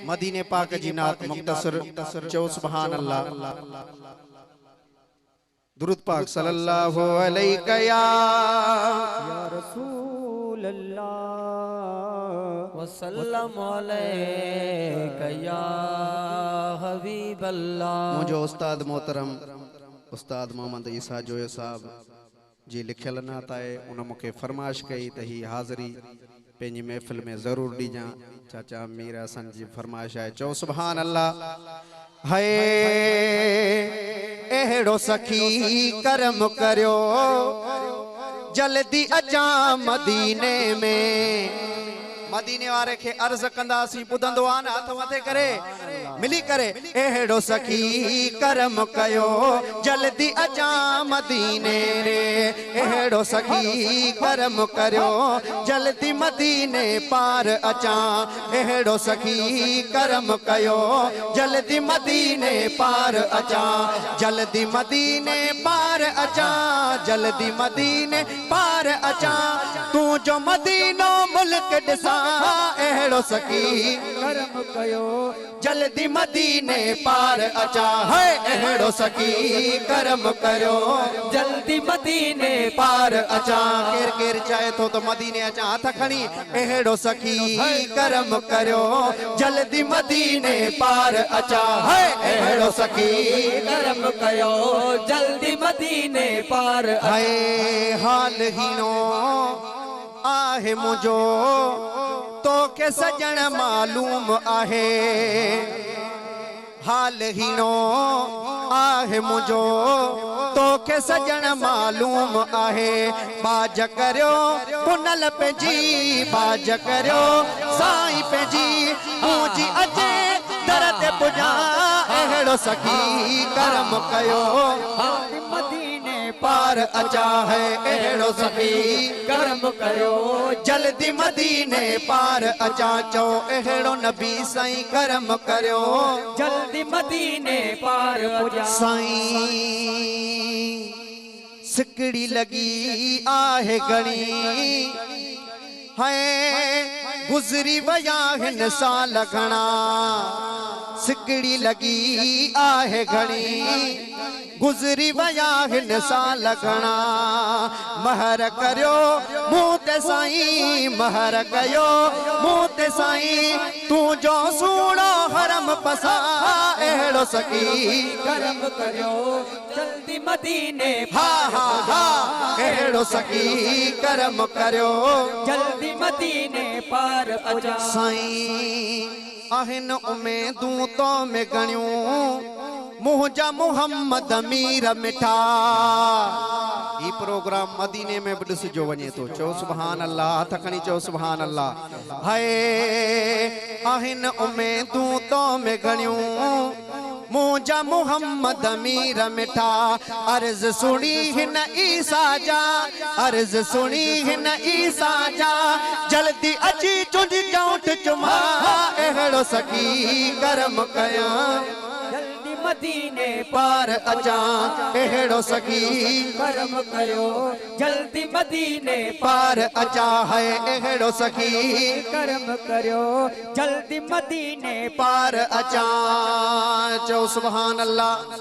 मदीने पाक जी नात मुख्तसर चो सुभान अल्लाह। दुरूद पाक सल्लल्लाहु अलैहि या रसूल अल्लाह वसल्लम अलैका या हबीब अल्लाह। मुझो उस्ताद मोहतरम उस्ताद मोहम्मद ईसा जोयो साहब जी लिखियल नात है। उन मुखे फरमाइश कई त ही हाज़री पेंजी महफिल में जरूर दीजा। चाचा मीर हसन जी फरमाइश है। चो सुभान अल्लाह। है एड़ो सखी करम करियो जल्दी अचा मदीने में। मदीने वारे के अर्ज कंदासी बुधंदो आ न हथ मथे करे मिली करे। एड़ो सखी करम कयो जल्दी अचा मदीने रे। एड़ो सखी करम करियो जल्दी मदीने पार अचा। एड़ो सखी करम कयो जल्दी मदीने पार अचा। जल्दी मदीने पार अचा जल्दी मदीने पार अचा। तू जो मदीनो मुल्क दिसा एड़ो सखी करम कयो जल्दी मदीने पार अचा। है एड़ो सखी करम करो जल्दी मदीने पार अचा। केर केर चाहे तो मदीने अचा हथ खणी। एड़ो सखी करम करो जल्दी मदीने पार अचा। है एड़ो सखी करम कयो जल्दी मदीने पार। है हाल हीनो आहे मुझो तो के सजन मालूम आहे। हाल हीनो आहे मुझो तो के सजन मालूम आहे। बाज करियो पुनल पेजी बाज करियो साईं पेजी मुझी अचे दर ते पुजा। एड़ो सखी करम कयो मदीने पार अचा। है एड़ो सखी करम कयो जल्दी मदीने पार अचा। चो एड़ो नबी साईं करम करियो जल्दी मदीने पार पुजा। साईं सिकड़ी लगी आहे घणी है गुजरी वया हिन साल घणा। सिकड़ी लगी आहे घणी गुजरी वया हिन साल घणा। महर करियो मूं ते साईं महर कयो मूं ते साईं तू जो सूणो हरम पसा। एड़ो सखी करम करियो जल्दी मदीने हा हा हा एड़ो सखी करम करियो जल्दी मदीने पार पुजा। साईं आहिन उमेदूं तो में गणियूं मुझा मोहम्मद मीर मिठा। ये प्रोग्राम मदीने में बि ॾिसिजो वञे तो। चो सुभान अल्लाह हथ खणी चो सुभान अल्लाह। हाय आहिन उमेदूं तो में गणियूं मुझा मोहम्मद मीर मिठा। अर्ज सुनी हिन ईसा जा अर्ज सुनी हिन ईसा जा जल्दी अची तुझी चौट चुमा। एड़ो सखी करम कया जल्दी मदीने पार अचा। एड़ो सखी करम कयो जल्दी मदीने पार अचा। है एड़ो सखी करम करियो जल्दी मदीने पार अचा। चो सुभान अल्लाह।